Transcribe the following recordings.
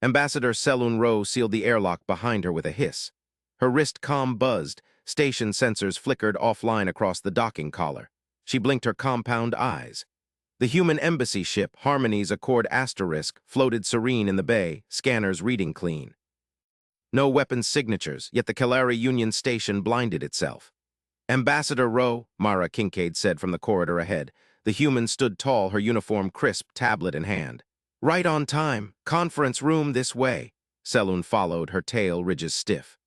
Ambassador Selun Ro sealed the airlock behind her with a hiss. Her wrist comm buzzed, station sensors flickered offline across the docking collar. She blinked her compound eyes. The human embassy ship, Harmony's Accord Asterisk, floated serene in the bay, scanners reading clean. No weapons signatures, yet the Kalari Union station blinded itself. Ambassador Ro, Mara Kincaid said from the corridor ahead. The human stood tall, her uniform crisp, tablet in hand. Right on time. Conference room this way. Selun followed, her tail ridges stiff.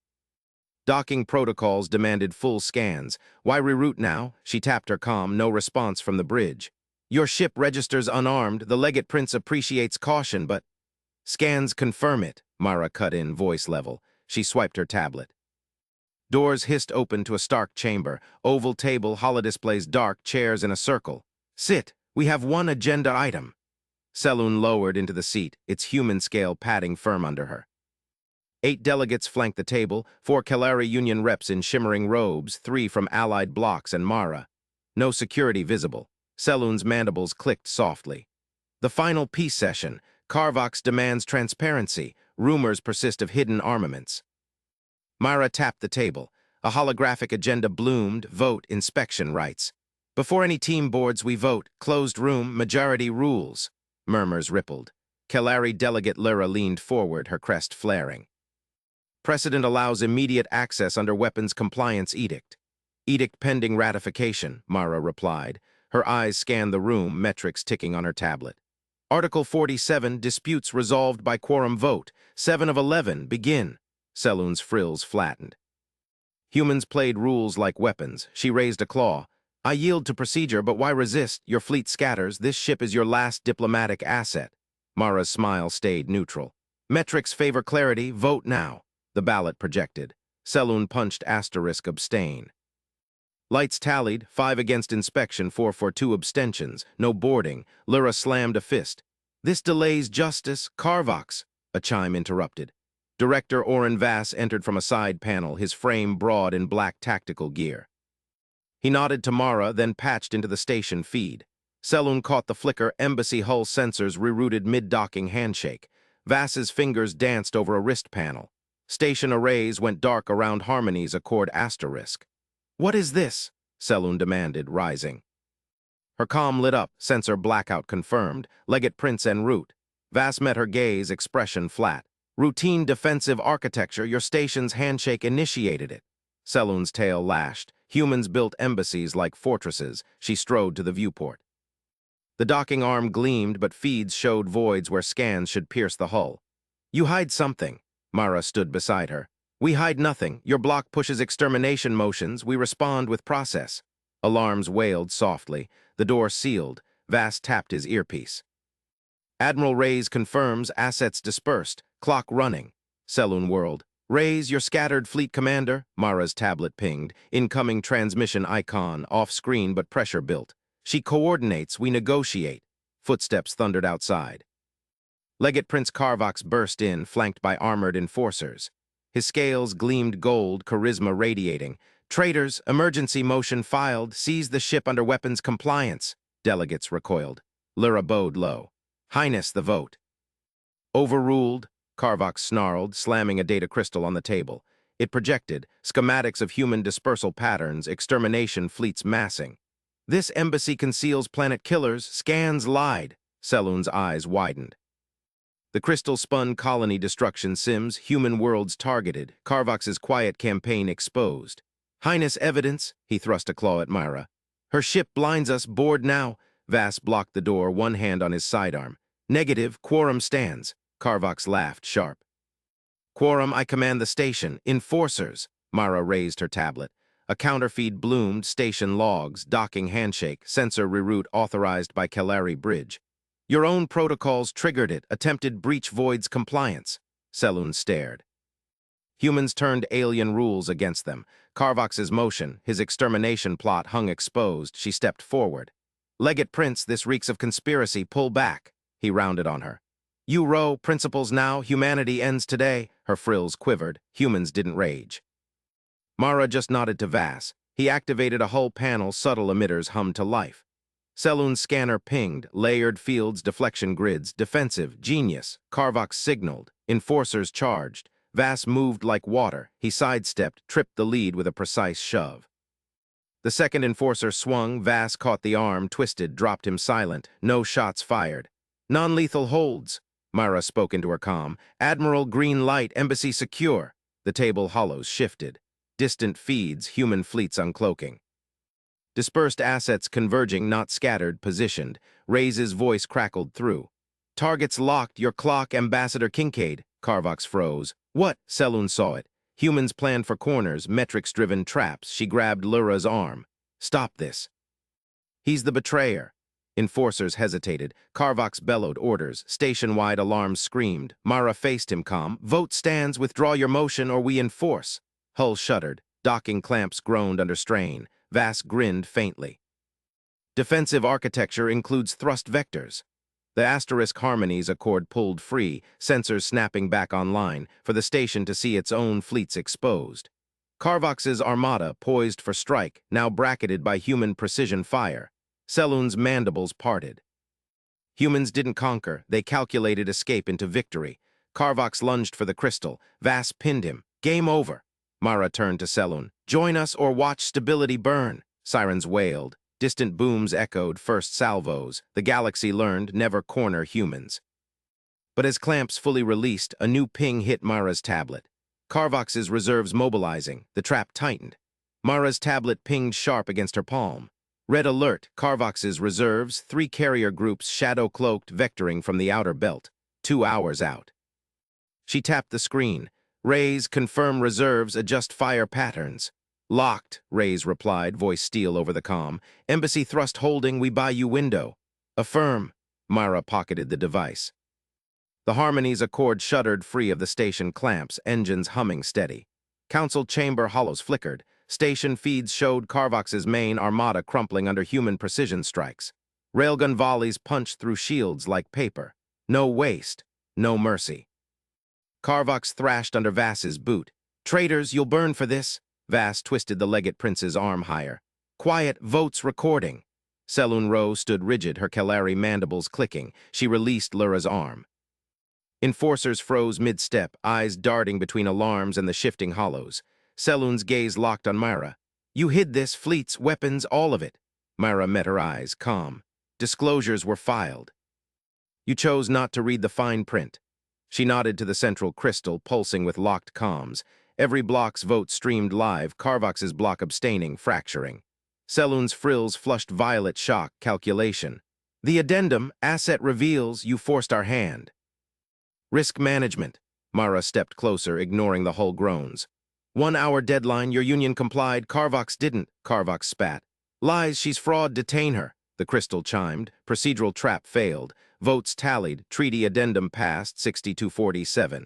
Docking protocols demanded full scans. Why reroute now? She tapped her comm, no response from the bridge. Your ship registers unarmed. The Legate Prince appreciates caution, but... Scans confirm it, Mara cut in, voice level. She swiped her tablet. Doors hissed open to a stark chamber. Oval table, holodisplays dark, chairs in a circle. Sit. We have one agenda item. Selun lowered into the seat, its human-scale padding firm under her. 8 delegates flanked the table, 4 Kalari Union reps in shimmering robes, 3 from allied blocks and Mara. No security visible. Selun's mandibles clicked softly. The final peace session. Carvox demands transparency. Rumors persist of hidden armaments. Mara tapped the table. A holographic agenda bloomed. Vote, inspection rights. Before any team boards we vote. Closed room, majority rules. Murmurs rippled. Kalari delegate Lyra leaned forward, her crest flaring. Precedent allows immediate access under weapons compliance edict. Edict pending ratification, Mara replied. Her eyes scanned the room, metrics ticking on her tablet. Article 47, disputes resolved by quorum vote. 7 of 11, begin. Selun's frills flattened. Humans played rules like weapons. She raised a claw. I yield to procedure, but why resist? Your fleet scatters. This ship is your last diplomatic asset. Mara's smile stayed neutral. Metrics favor clarity. Vote now. The ballot projected. Selun punched asterisk abstain. Lights tallied, 5 against inspection, 4 for 2 abstentions. No boarding. Lyra slammed a fist. This delays justice. Carvox, a chime interrupted. Director Oren Vass entered from a side panel, his frame broad in black tactical gear. He nodded to Mara, then patched into the station feed. Selun caught the flicker, embassy hull sensors rerouted mid-docking handshake. Vass's fingers danced over a wrist panel. Station arrays went dark around Harmony's Accord Asterisk. What is this? Selun demanded, rising. Her comm lit up, sensor blackout confirmed. Legate Prince en route. Vass met her gaze, expression flat. Routine defensive architecture, your station's handshake initiated it. Selun's tail lashed. Humans built embassies like fortresses. She strode to the viewport. The docking arm gleamed, but feeds showed voids where scans should pierce the hull. You hide something. Mara stood beside her. We hide nothing. Your block pushes extermination motions. We respond with process. Alarms wailed softly. The door sealed. Vass tapped his earpiece. Admiral Reyes confirms assets dispersed. Clock running. Selun whirled. Reyes, your scattered fleet commander. Mara's tablet pinged. Incoming transmission icon. Off-screen but pressure built. She coordinates. We negotiate. Footsteps thundered outside. Legate Prince Carvox burst in, flanked by armored enforcers. His scales gleamed gold, charisma radiating. Traitors, emergency motion filed, seized the ship under weapons compliance. Delegates recoiled. Lyra bowed low. Highness, the vote. Overruled, Carvox snarled, slamming a data crystal on the table. It projected schematics of human dispersal patterns, extermination fleets massing. This embassy conceals planet killers, scans lied. Selun's eyes widened. The crystal spun colony destruction sims, human worlds targeted, Carvox's quiet campaign exposed. Highness evidence, he thrust a claw at Mara. Her ship blinds us, board now. Vass blocked the door, one hand on his sidearm. Negative, quorum stands. Carvox laughed, sharp. Quorum, I command the station. Enforcers. Mara raised her tablet. A counterfeed bloomed, station logs, docking handshake, sensor reroute authorized by Kalari Bridge. Your own protocols triggered it, attempted breach voids compliance. Selun stared. Humans turned alien rules against them. Carvox's motion, his extermination plot hung exposed. She stepped forward. Legate Prince, this reeks of conspiracy, pull back. He rounded on her. You row, principles now, humanity ends today. Her frills quivered. Humans didn't rage. Mara just nodded to Vass. He activated a hull panel, subtle emitters hummed to life. Selun's scanner pinged, layered fields, deflection grids, defensive, genius. Carvox signaled. Enforcers charged. Vass moved like water. He sidestepped, tripped the lead with a precise shove. The second enforcer swung. Vass caught the arm, twisted, dropped him silent. No shots fired. Non-lethal holds, Myra spoke into her comm. Admiral, green light, embassy secure. The table hollows shifted. Distant feeds, human fleets uncloaking. Dispersed assets converging, not scattered, positioned. Ray's voice crackled through. Targets locked, your clock, Ambassador Kincaid. Carvox froze. What? Selûne saw it. Humans planned for corners, metrics-driven traps. She grabbed Lura's arm. Stop this. He's the betrayer. Enforcers hesitated. Carvox bellowed orders. Station-wide alarms screamed. Mara faced him calm. Vote stands, withdraw your motion, or we enforce. Hull shuddered. Docking clamps groaned under strain. Vass grinned faintly. Defensive architecture includes thrust vectors. The asterisk harmonies accord pulled free, sensors snapping back online, for the station to see its own fleets exposed. Carvox's armada, poised for strike, now bracketed by human precision fire. Selûne's mandibles parted. Humans didn't conquer, they calculated escape into victory. Carvox lunged for the crystal. Vass pinned him. Game over. Mara turned to Selûne. Join us or watch stability burn. Sirens wailed. Distant booms echoed first salvos. The galaxy learned never corner humans. But as clamps fully released, a new ping hit Mara's tablet. Carvox's reserves mobilizing. The trap tightened. Mara's tablet pinged sharp against her palm. Red alert, Carvox's reserves, 3 carrier groups shadow-cloaked vectoring from the outer belt. 2 hours out. She tapped the screen. Rays, confirm reserves, adjust fire patterns. Locked, Rays replied, voice steel over the comm. Embassy thrust holding, we buy you window. Affirm. Myra pocketed the device. The harmonies accord shuddered free of the station clamps, engines humming steady. Council chamber hollows flickered. Station feeds showed Carvox's main armada crumpling under human precision strikes. Railgun volleys punched through shields like paper. No waste, no mercy. Carvox thrashed under Vass's boot. Traitors, you'll burn for this. Vass twisted the legate prince's arm higher. Quiet, votes recording. Selûne Rowe stood rigid, her Kalari mandibles clicking. She released Lura's arm. Enforcers froze mid-step, eyes darting between alarms and the shifting hollows. Selûne's gaze locked on Myra. You hid this, fleets, weapons, all of it. Myra met her eyes, calm. Disclosures were filed. You chose not to read the fine print. She nodded to the central crystal, pulsing with locked comms. Every block's vote streamed live, Carvox's block abstaining, fracturing. Selûne's frills flushed violet shock, calculation. The addendum, asset reveals, you forced our hand. Risk management. Mara stepped closer, ignoring the Hull groans. 1 hour deadline, your union complied, Carvox didn't, Carvox spat. Lies, she's fraud, detain her. The crystal chimed, procedural trap failed. Votes tallied, treaty addendum passed, 62-47.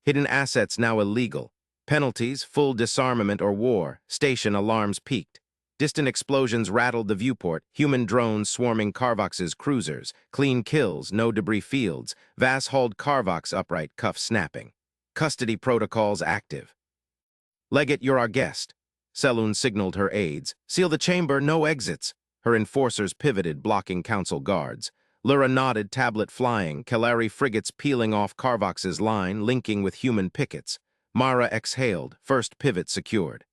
Hidden assets now illegal. Penalties, full disarmament or war. Station alarms peaked. Distant explosions rattled the viewport. Human drones swarming Carvox's cruisers. Clean kills, no debris fields. Vass hauled Carvox upright, cuff snapping. Custody protocols active. Legate, you're our guest. Selûne signaled her aides. Seal the chamber, no exits. Her enforcers pivoted, blocking council guards. Lura nodded, tablet flying, Kalari frigates peeling off Carvox's line, linking with human pickets. Mara exhaled, first pivot secured.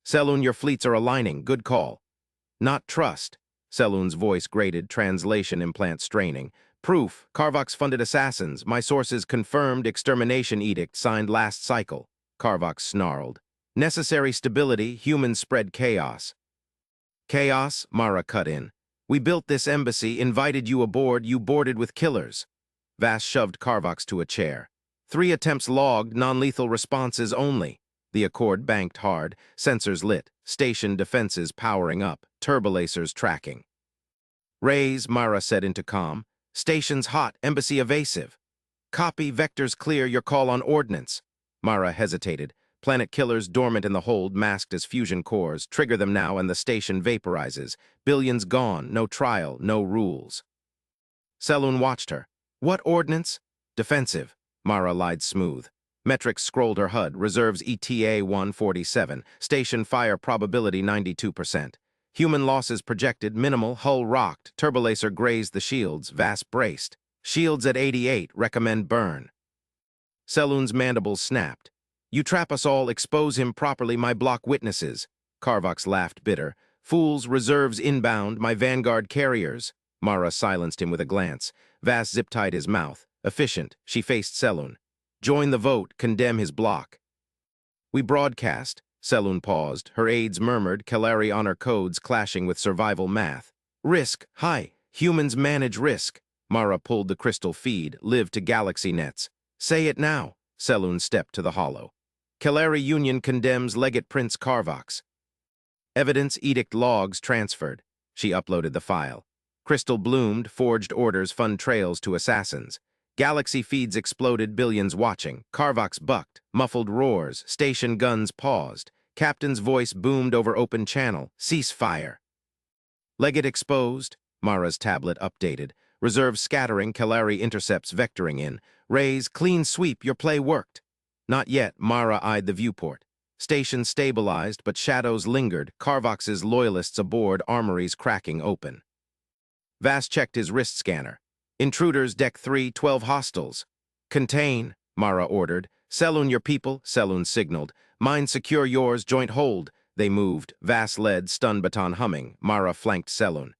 Selûne, your fleets are aligning, good call. Not trust. Selûne's voice grated, translation implant straining. Proof, Carvox-funded assassins, my sources confirmed extermination edict signed last cycle. Carvox snarled. Necessary stability, humans spread chaos. Chaos, Mara cut in. We built this embassy, invited you aboard, you boarded with killers. Vass shoved Carvox to a chair. 3 attempts logged, non-lethal responses only. The Accord banked hard, sensors lit, station defenses powering up, turbolacers tracking. Rays, Mara said into comm. Station's hot, embassy evasive. Copy, vectors clear, your call on ordnance. Mara hesitated. Planet killers dormant in the hold, masked as fusion cores. Trigger them now and the station vaporizes. Billions gone, no trial, no rules. Selûne watched her. What ordnance? Defensive. Mara lied smooth. Metrics scrolled her HUD, reserves ETA 147, station fire probability 92%. Human losses projected, minimal, hull rocked, turbolacer grazed the shields, Vass braced. Shields at 88, recommend burn. Selûne's mandibles snapped. You trap us all, expose him properly, my block witnesses. Carvox laughed bitter. Fools, reserves inbound, my vanguard carriers. Mara silenced him with a glance. Vass zip-tied his mouth. Efficient, she faced Selûne. Join the vote, condemn his block. We broadcast. Selûne paused. Her aides murmured, Kalari honor codes clashing with survival math. Risk, high. Humans manage risk. Mara pulled the crystal feed, live to galaxy nets. Say it now. Selûne stepped to the hollow. Kalari Union condemns Legate Prince Carvox. Evidence edict logs transferred. She uploaded the file. Crystal bloomed, forged orders fund trails to assassins. Galaxy feeds exploded, billions watching. Carvox bucked, muffled roars, station guns paused. Captain's voice boomed over open channel. Cease fire. Legate exposed. Mara's tablet updated. Reserve scattering, Kalari intercepts vectoring in. Raise, clean sweep, your play worked. Not yet, Mara eyed the viewport. Station stabilized, but shadows lingered. Carvox's loyalists aboard, armories cracking open. Vass checked his wrist scanner. Intruders, deck 3, 12 hostiles. Contain, Mara ordered. Selûne your people, Selûne signaled. Mine secure yours, joint hold. They moved. Vass led, stun baton humming. Mara flanked Selûne.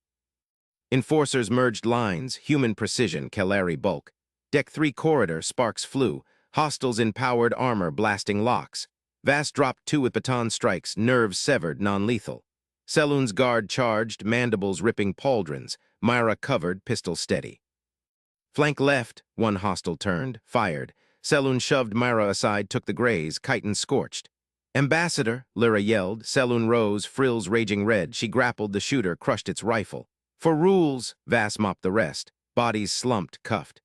Enforcers merged lines, human precision, Kalari bulk. Deck 3 corridor, sparks flew. Hostiles in powered armor blasting locks. Vass dropped 2 with baton strikes, nerves severed, non-lethal. Selûne's guard charged, mandibles ripping pauldrons. Myra covered, pistol steady. Flank left, 1 hostile turned, fired. Selûne shoved Myra aside, took the graze, chitin scorched. Ambassador, Lyra yelled. Selûne rose, frills raging red. She grappled the shooter, crushed its rifle. For rules, Vass mopped the rest. Bodies slumped, cuffed.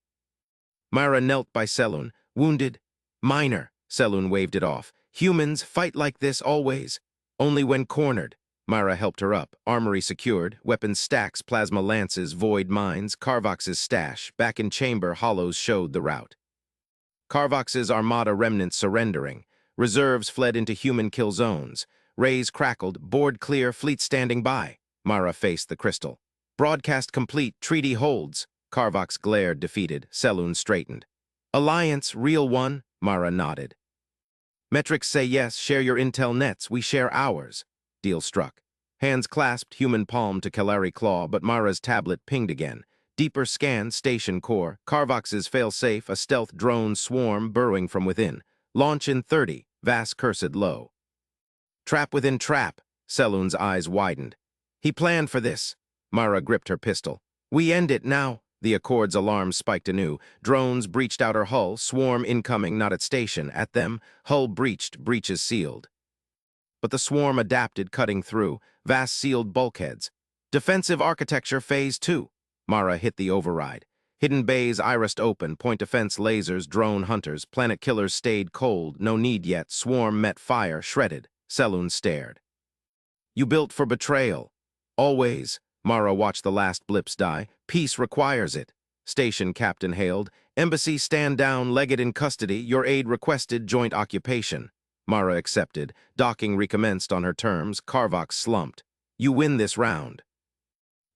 Myra knelt by Selûne, wounded. Minor, Selûne waved it off. Humans fight like this always. Only when cornered. Myra helped her up. Armory secured. Weapons stacks, plasma lances, void mines. Carvox's stash. Back in chamber, hollows showed the route. Carvox's armada remnants surrendering. Reserves fled into human kill zones. Rays crackled. Board clear. Fleet standing by. Myra faced the crystal. Broadcast complete. Treaty holds. Carvox glared, defeated. Selûne straightened. Alliance, real one? Myra nodded. Metrics say yes, share your intel nets, we share ours. Deal struck. Hands clasped, human palm to Kalari claw, but Myra's tablet pinged again. Deeper scan, station core. Carvox's fail-safe, a stealth drone swarm burrowing from within. Launch in 30, Vass cursed low. Trap within trap. Selûne's eyes widened. He planned for this. Myra gripped her pistol. We end it now. The Accord's alarm spiked anew. Drones breached outer hull, swarm incoming, not at station. At them, hull breached, breaches sealed. But the swarm adapted, cutting through. Vast sealed bulkheads. Defensive architecture phase 2. Mara hit the override. Hidden bays irised open, point defense lasers, drone hunters, planet killers stayed cold, no need yet, swarm met fire, shredded. Selûne stared. You built for betrayal. Always. Mara watched the last blips die. Peace requires it. Station captain hailed. Embassy stand down, legate in custody. Your aid requested, joint occupation. Mara accepted. Docking recommenced on her terms. Carvox slumped. You win this round.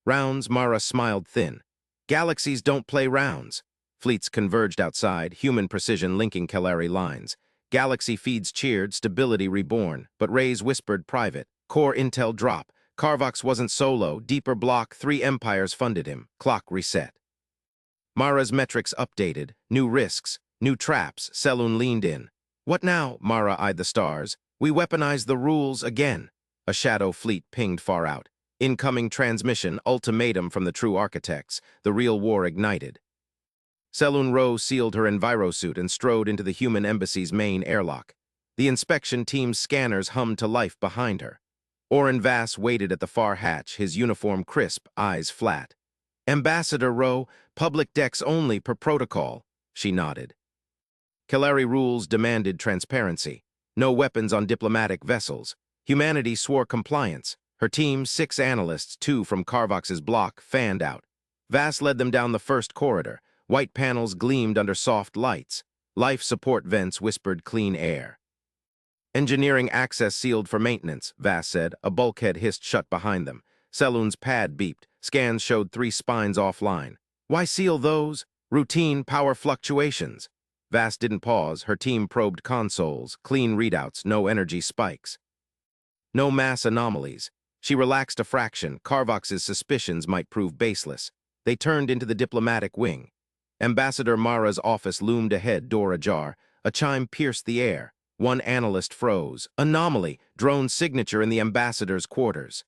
Rounds, Mara smiled thin. Galaxies don't play rounds. Fleets converged outside, human precision linking Kalari lines. Galaxy feeds cheered, stability reborn, but Rays whispered private. Core intel drop. Carvox wasn't solo, deeper block, 3 empires funded him. Clock reset. Mara's metrics updated, new risks, new traps. Selûne leaned in. What now? Mara eyed the stars. We weaponized the rules again. A shadow fleet pinged far out. Incoming transmission, ultimatum from the true architects. The real war ignited. Selûne Rowe sealed her envirosuit and strode into the human embassy's main airlock. The inspection team's scanners hummed to life behind her. Oren Vass waited at the far hatch, his uniform crisp, eyes flat. Ambassador Rowe, public decks only per protocol. She nodded. Kalari rules demanded transparency. No weapons on diplomatic vessels. Humanity swore compliance. Her team, 6 analysts, 2 from Carvox's block, fanned out. Vass led them down the first corridor. White panels gleamed under soft lights. Life support vents whispered clean air. Engineering access sealed for maintenance, Vass said. A bulkhead hissed shut behind them. Selûne's pad beeped. Scans showed 3 spines offline. Why seal those? Routine power fluctuations. Vass didn't pause. Her team probed consoles, clean readouts, no energy spikes. No mass anomalies. She relaxed a fraction. Carvox's suspicions might prove baseless. They turned into the diplomatic wing. Ambassador Mara's office loomed ahead, door ajar. A chime pierced the air. One analyst froze. Anomaly. Drone signature in the ambassador's quarters.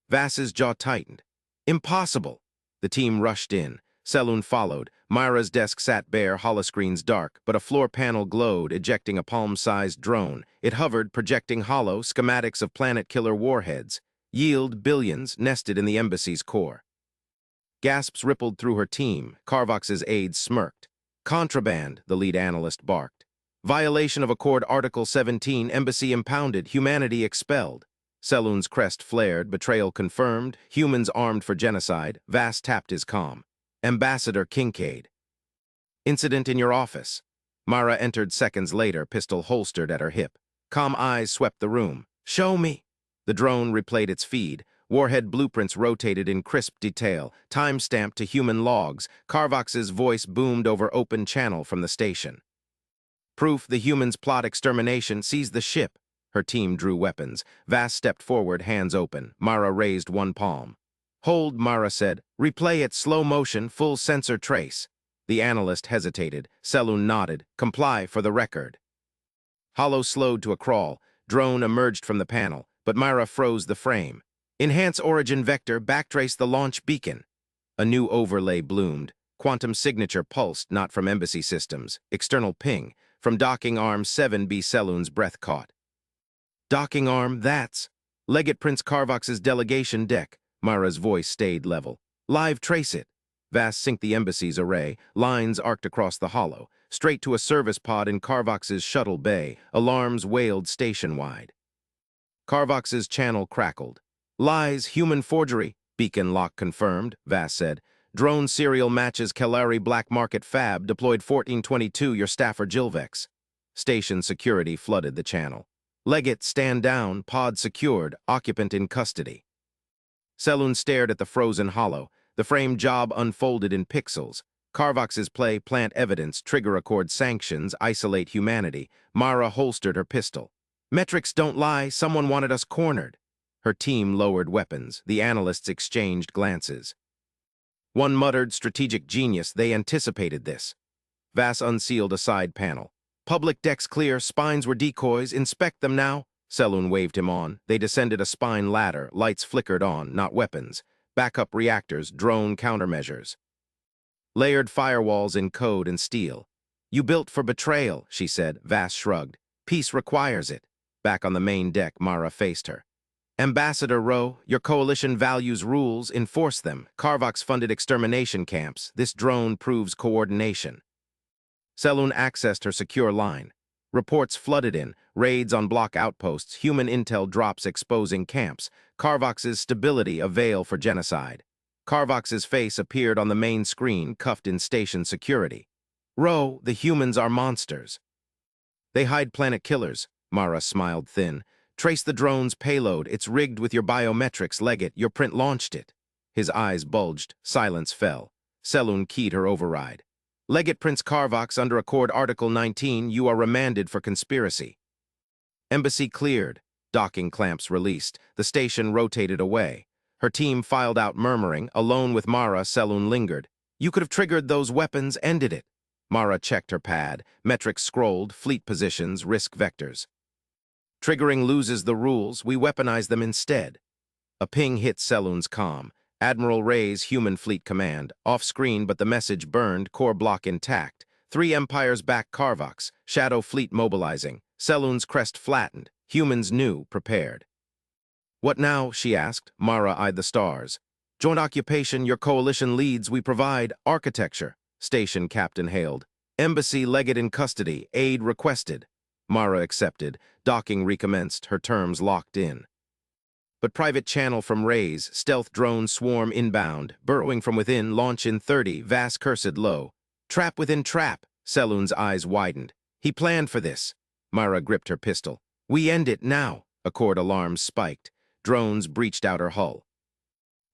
Vass's jaw tightened. Impossible. The team rushed in. Selûne followed. Myra's desk sat bare, holoscreens dark, but a floor panel glowed, ejecting a palm-sized drone. It hovered, projecting hollow schematics of planet-killer warheads. Yield billions nested in the embassy's core. Gasps rippled through her team. Carvox's aides smirked. Contraband, the lead analyst barked. Violation of Accord Article 17, embassy impounded, humanity expelled. Selûne's crest flared, betrayal confirmed, humans armed for genocide. Vass tapped his comm. Ambassador Kincaid. Incident in your office. Mara entered seconds later, pistol holstered at her hip. Calm eyes swept the room. Show me. The drone replayed its feed. Warhead blueprints rotated in crisp detail, time-stamped to human logs. Carvox's voice boomed over open channel from the station. Proof the humans plot extermination. Seize the ship. Her team drew weapons. Vass stepped forward, hands open. Mara raised one palm. Hold, Mara said. Replay it, slow motion, full sensor trace. The analyst hesitated. Selûne nodded. Comply for the record. Hollow slowed to a crawl. Drone emerged from the panel, but Mara froze the frame. Enhance origin vector, backtrace the launch beacon. A new overlay bloomed. Quantum signature pulsed, not from embassy systems. External ping. From docking arm 7B, Selûne's breath caught. Docking arm, that's Legate Prince Carvox's delegation deck. Mara's voice stayed level. Live trace it. Vass synced the embassy's array. Lines arced across the hollow. Straight to a service pod in Carvox's shuttle bay. Alarms wailed station-wide. Carvox's channel crackled. Lies, human forgery. Beacon lock confirmed, Vass said. Drone serial matches Kalari Black Market Fab, deployed 1422, your staffer Jilvex. Station security flooded the channel. Legate, stand down, pod secured, occupant in custody. Selûne stared at the frozen hollow. The frame job unfolded in pixels. Carvox's play, plant evidence, trigger accord sanctions, isolate humanity. Mara holstered her pistol. Metrics don't lie, someone wanted us cornered. Her team lowered weapons. The analysts exchanged glances. One muttered, strategic genius, they anticipated this. Vass unsealed a side panel. Public decks clear, spines were decoys, inspect them now. Selûne waved him on. They descended a spine ladder, lights flickered on, not weapons. Backup reactors, drone countermeasures. Layered firewalls in code and steel. You built for betrayal, she said. Vass shrugged. Peace requires it. Back on the main deck, Mara faced her. Ambassador Rowe, your coalition values rules, enforce them. Carvox funded extermination camps. This drone proves coordination. Selûne accessed her secure line. Reports flooded in, raids on block outposts, human intel drops exposing camps. Carvox's stability a veil for genocide. Carvox's face appeared on the main screen, cuffed in station security. Rowe, the humans are monsters. They hide planet killers, Mara smiled thin. Trace the drone's payload, it's rigged with your biometrics, Legate, your print launched it. His eyes bulged, silence fell. Selûne keyed her override. Legate Prince Carvox, under Accord Article 19, you are remanded for conspiracy. Embassy cleared. Docking clamps released. The station rotated away. Her team filed out murmuring. Alone with Mara, Selûne lingered. You could have triggered those weapons, ended it. Mara checked her pad. Metrics scrolled, fleet positions, risk vectors. Triggering loses the rules, we weaponize them instead. A ping hit Selûne's comm. Admiral Ray's human fleet command, off-screen but the message burned, core block intact. 3 Empires back Carvox, shadow fleet mobilizing. Selûne's crest flattened, humans new, prepared. What now, she asked. Mara eyed the stars. Joint occupation, your coalition leads, we provide. Architecture, station captain hailed. Embassy Legate in custody, aid requested. Mara accepted. Docking recommenced, her terms locked in. But private channel from Rays, stealth drone swarm inbound, burrowing from within, launch in 30, Vass cursed low. Trap within trap, Selûne's eyes widened. He planned for this. Mara gripped her pistol. We end it now. Accord alarms spiked. Drones breached outer hull.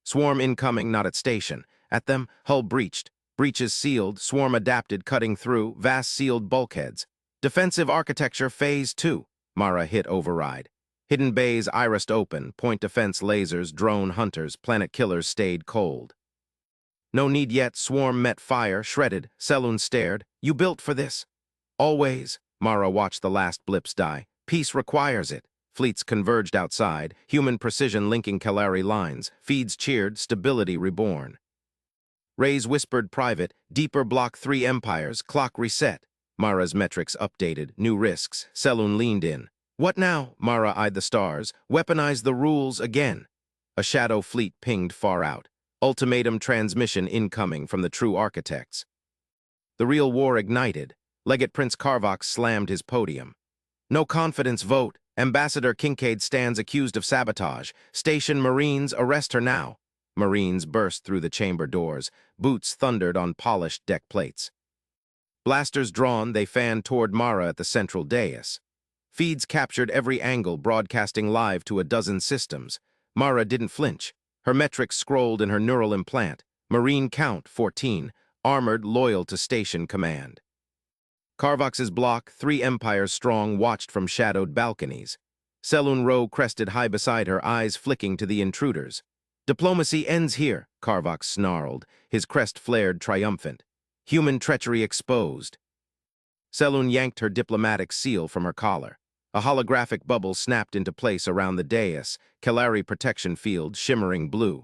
Swarm incoming, not at station. At them, hull breached. Breaches sealed, swarm adapted, cutting through, vast sealed bulkheads. Defensive architecture phase 2. Mara hit override. Hidden bays irised open, point defense lasers, drone hunters, planet killers stayed cold. No need yet, swarm met fire, shredded. Selûne stared. You built for this? Always. Mara watched the last blips die. Peace requires it. Fleets converged outside, human precision linking Kalari lines. Feeds cheered, stability reborn. Rays whispered private, deeper block 3 empires, clock reset. Mara's metrics updated, new risks. Selûne leaned in. What now? Mara eyed the stars. Weaponize the rules again. A shadow fleet pinged far out. Ultimatum transmission incoming from the true architects. The real war ignited. Legate Prince Carvox slammed his podium. No confidence vote. Ambassador Kincaid stands accused of sabotage. Station Marines, arrest her now. Marines burst through the chamber doors. Boots thundered on polished deck plates. Blasters drawn, they fanned toward Mara at the central dais. Feeds captured every angle, broadcasting live to a dozen systems. Mara didn't flinch. Her metrics scrolled in her neural implant. Marine count, 14. Armored, loyal to station command. Carvox's block, 3 empires strong, watched from shadowed balconies. Selûne Rowe crested high beside her, eyes flicking to the intruders. Diplomacy ends here, Carvox snarled. His crest flared triumphant. Human treachery exposed. Selûne yanked her diplomatic seal from her collar. A holographic bubble snapped into place around the dais, Kalari protection field shimmering blue.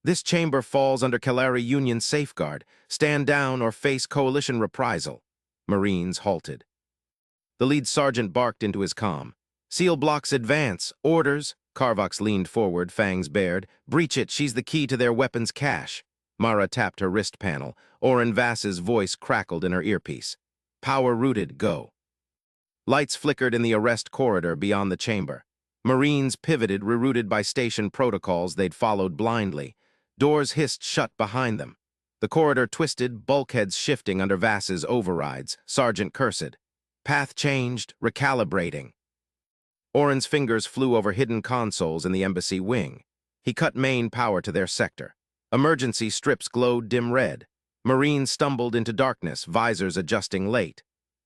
This chamber falls under Kalari Union safeguard. Stand down or face coalition reprisal. Marines halted. The lead sergeant barked into his comm. Seal blocks advance. Orders. Carvox leaned forward, fangs bared. Breach it, she's the key to their weapons cache. Mara tapped her wrist panel. Oren Vass's voice crackled in her earpiece. Power rooted, go. Lights flickered in the arrest corridor beyond the chamber. Marines pivoted, rerouted by station protocols they'd followed blindly. Doors hissed shut behind them. The corridor twisted, bulkheads shifting under Vass's overrides. Sergeant cursed. Path changed, recalibrating. Oren's fingers flew over hidden consoles in the embassy wing. He cut main power to their sector. Emergency strips glowed dim red. Marines stumbled into darkness, visors adjusting late.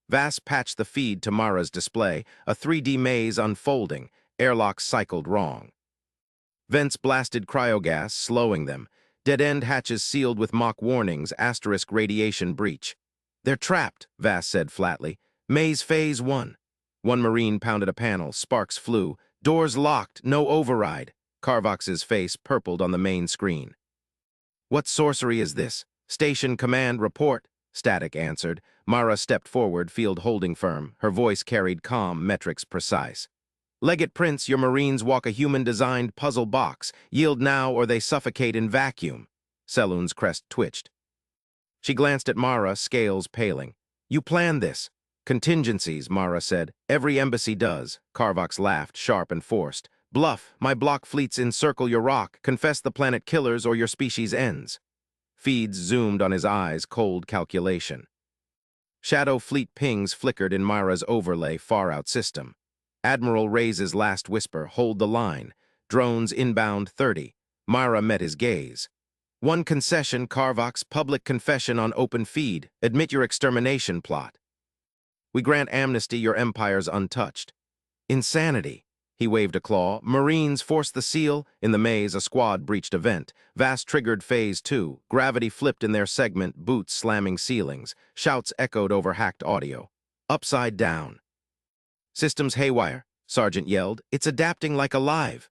Vass patched the feed to Mara's display, a 3D maze unfolding. Airlocks cycled wrong. Vents blasted cryogas, slowing them. Dead-end hatches sealed with mock warnings, asterisk radiation breach. They're trapped, Vass said flatly. Maze phase 1. One Marine pounded a panel, sparks flew. Doors locked, no override. Carvox's face purpled on the main screen. What sorcery is this? Station command report. Static answered. Mara stepped forward, field holding firm. Her voice carried calm, metrics precise. Legate Prince, your Marines walk a human-designed puzzle box. Yield now or they suffocate in vacuum. Selûne's crest twitched. She glanced at Mara, scales paling. You planned this. Contingencies, Mara said. Every embassy does. Carvox laughed, sharp and forced. Bluff, my block fleets encircle your rock. Confess the planet killers or your species ends. Feeds zoomed on his eyes, cold calculation. Shadow fleet pings flickered in Mara's overlay far-out system. Admiral Reyes' last whisper, hold the line. Drones inbound 30. Mara met his gaze. One concession, Carvox, public confession on open feed. Admit your extermination plot. We grant amnesty, your empire's untouched. Insanity. He waved a claw. Marines forced the seal. In the maze, a squad breached a vent. Vass triggered phase 2. Gravity flipped in their segment, boots slamming ceilings. Shouts echoed over hacked audio. Upside down. Systems haywire, Sergeant yelled. It's adapting like alive.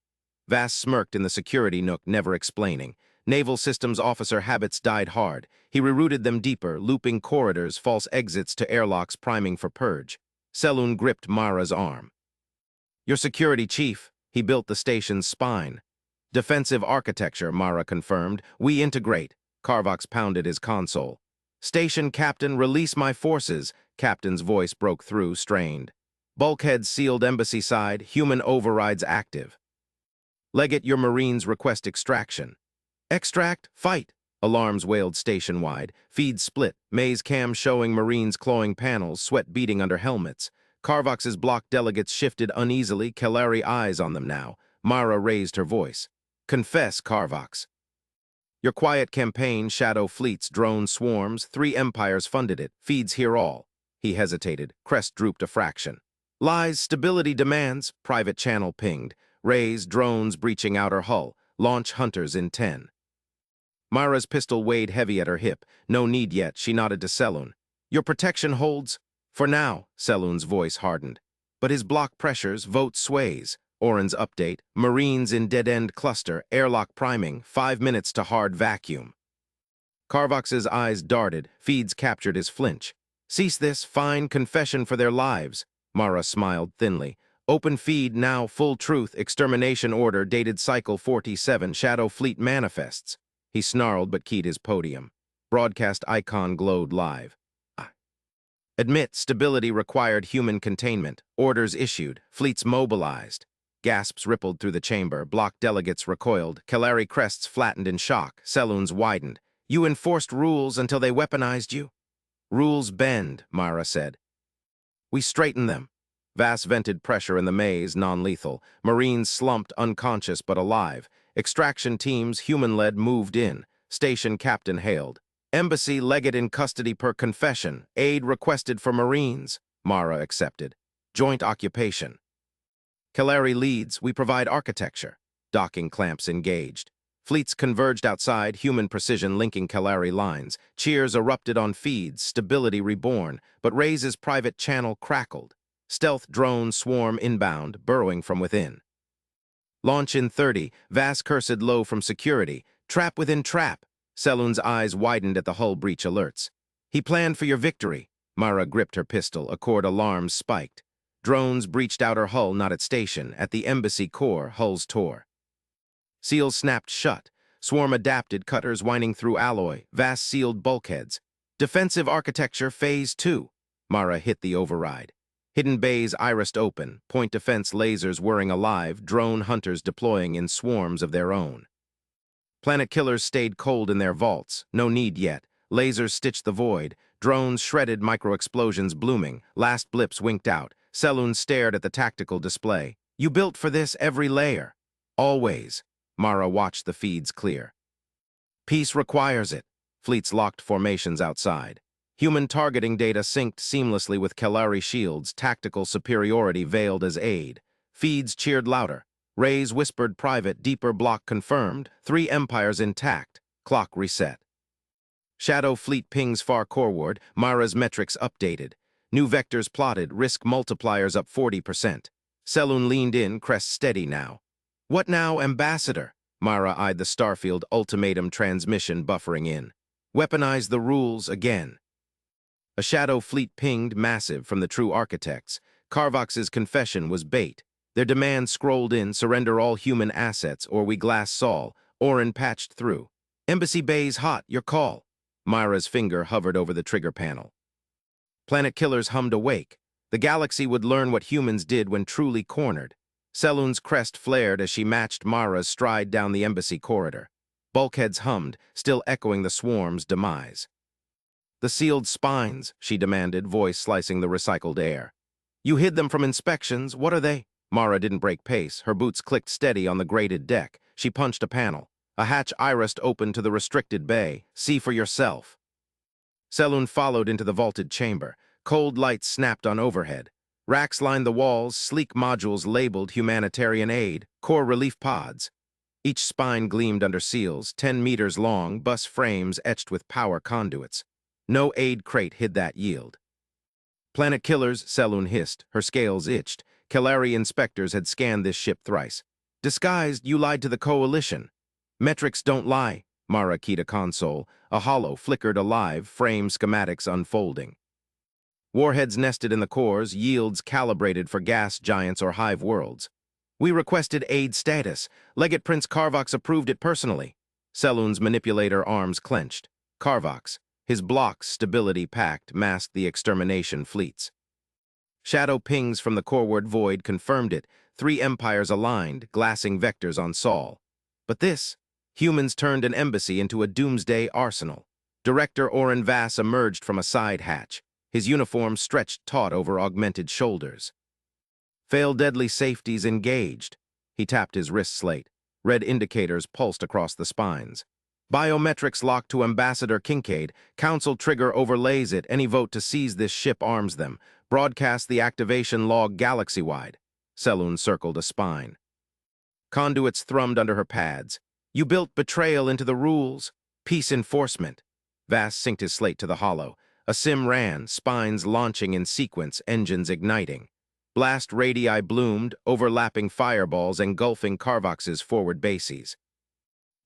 Vass smirked in the security nook, never explaining. Naval systems officer habits died hard. He rerouted them deeper, looping corridors, false exits to airlocks priming for purge. Selûne gripped Mara's arm. Your security chief, he built the station's spine. Defensive architecture, Mara confirmed. We integrate. Carvox pounded his console. Station captain, release my forces. Captain's voice broke through, strained. Bulkheads sealed embassy side, human overrides active. Legate, your Marines request extraction. Extract, fight. Alarms wailed station-wide. Feeds split, maze cam showing Marines clawing panels, sweat beating under helmets. Carvox's block delegates shifted uneasily, Kalari eyes on them now. Mara raised her voice. Confess, Carvox. Your quiet campaign, Shadow Fleets, drone swarms, 3 empires funded it, feeds here all. He hesitated, crest drooped a fraction. Lies, stability demands, private channel pinged. Rays, drones breaching outer hull, launch hunters in 10. Mara's pistol weighed heavy at her hip. No need yet, she nodded to Selûne. Your protection holds? For now, Selûne's voice hardened. But his block pressures, vote sways. Oren's update, Marines in dead-end cluster, airlock priming, 5 minutes to hard vacuum. Carvox's eyes darted, feeds captured his flinch. Cease this, fine confession for their lives. Mara smiled thinly. Open feed now, full truth, extermination order dated cycle 47, Shadow Fleet manifests. He snarled but keyed his podium. Broadcast icon glowed live. Admit stability required human containment. Orders issued. Fleets mobilized. Gasps rippled through the chamber. Block delegates recoiled. Kalari crests flattened in shock. Selûne's widened. You enforced rules until they weaponized you? Rules bend, Mara said. We straighten them. Vass vented pressure in the maze, non-lethal. Marines slumped, unconscious but alive. Extraction teams, human-led, moved in. Station captain hailed. Embassy legate in custody per confession. Aid requested for Marines. Mara accepted. Joint occupation. Kalari leads. We provide architecture. Docking clamps engaged. Fleets converged outside, human precision linking Kalari lines. Cheers erupted on feeds, stability reborn, but Ray's private channel crackled. Stealth drone swarm inbound, burrowing from within. Launch in 30, Vass cursed low from security. Trap within trap. Selûne's eyes widened at the hull breach alerts. He planned for your victory. Mara gripped her pistol, accord alarms spiked. Drones breached outer hull, not at station. At the embassy core, hulls tore. Seals snapped shut. Swarm adapted, cutters winding through alloy. Vast sealed bulkheads. Defensive architecture, phase 2. Mara hit the override. Hidden bays irised open, point defense lasers whirring alive, drone hunters deploying in swarms of their own. Planet killers stayed cold in their vaults, no need yet. Lasers stitched the void, drones shredded, micro-explosions blooming, last blips winked out. Selûne stared at the tactical display. You built for this every layer. Always. Mara watched the feeds clear. Peace requires it. Fleets locked formations outside. Human targeting data synced seamlessly with Kalari shields, tactical superiority veiled as aid. Feeds cheered louder. Rays whispered private, deeper block confirmed. 3 empires intact. Clock reset. Shadow Fleet pings far coreward. Mara's metrics updated. New vectors plotted, risk multipliers up 40%. Selûne leaned in, crest steady now. What now, Ambassador? Mara eyed the Starfield ultimatum transmission buffering in. Weaponize the rules again. A Shadow Fleet pinged, massive, from the true architects. Carvox's confession was bait. Their demand scrolled in, surrender all human assets, or we glass Sol. Oren patched through. Embassy bays hot, your call. Myra's finger hovered over the trigger panel. Planet killers hummed awake. The galaxy would learn what humans did when truly cornered. Selûne's crest flared as she matched Mara's stride down the embassy corridor. Bulkheads hummed, still echoing the swarm's demise. The sealed spines, she demanded, voice slicing the recycled air. You hid them from inspections, what are they? Mara didn't break pace, her boots clicked steady on the grated deck. She punched a panel. A hatch irised open to the restricted bay. See for yourself. Selûne followed into the vaulted chamber. Cold lights snapped on overhead. Racks lined the walls, sleek modules labeled humanitarian aid, core relief pods. Each spine gleamed under seals, 10 meters long, bus frames etched with power conduits. No aid crate hid that yield. Planet killers, Selûne hissed, her scales itched. Kalari inspectors had scanned this ship thrice. Disguised, you lied to the Coalition. Metrics don't lie. Mara keyed a console. A hollow flickered alive, frame schematics unfolding. Warheads nested in the cores, yields calibrated for gas giants or hive worlds. We requested aid status. Legate Prince Carvox approved it personally. Selûne's manipulator arms clenched. Carvox, his blocks, stability packed, masked the extermination fleets. Shadow pings from the coreward void confirmed it. 3 empires aligned, glassing vectors on Sol. But this, humans turned an embassy into a doomsday arsenal. Director Oren Vass emerged from a side hatch. His uniform stretched taut over augmented shoulders. Fail deadly safeties engaged. He tapped his wrist slate. Red indicators pulsed across the spines. Biometrics locked to Ambassador Kincaid. Council trigger overlays it. Any vote to seize this ship arms them. Broadcast the activation log galaxy-wide. Selûne circled a spine. Conduits thrummed under her pads. You built betrayal into the rules. Peace enforcement. Vast synced his slate to the hollow. A sim ran, spines launching in sequence, engines igniting. Blast radii bloomed, overlapping fireballs engulfing Carvox's forward bases.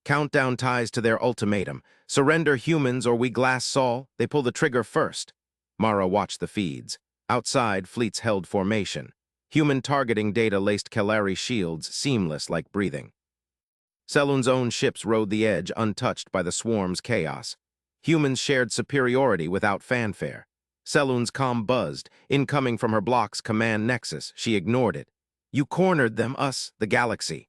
Countdown ties to their ultimatum. Surrender humans or we glass Sol. They pull the trigger first. Mara watched the feeds. Outside, fleets held formation. Human targeting data laced Kelari shields, seamless like breathing. Selûne's own ships rode the edge, untouched by the swarm's chaos. Humans shared superiority without fanfare. Selûne's comm buzzed, incoming from her block's command nexus. She ignored it. You cornered them, us, the galaxy.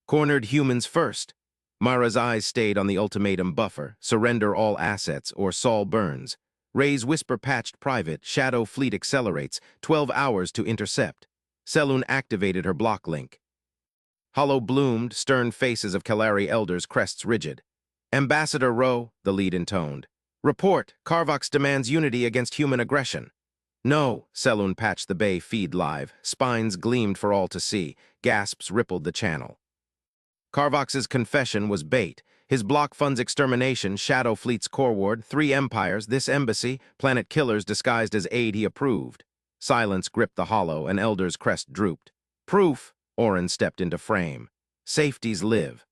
Cornered humans first. Mara's eyes stayed on the ultimatum buffer, surrender all assets or Sol burns. Ray's whisper patched private, Shadow Fleet accelerates, 12 hours to intercept. Selûne activated her block link. Hollow bloomed, stern faces of Kelari elders, crests rigid. Ambassador Rowe, the lead intoned. Report, Carvox demands unity against human aggression. No, Selûne patched the bay feed live, spines gleamed for all to see, gasps rippled the channel. Carvox's confession was bait. His block funds extermination, Shadow Fleet's core ward, 3 empires, this embassy, planet killers disguised as aid he approved. Silence gripped the hollow, an elder's crest drooped. Proof, Orin stepped into frame. Safeties live.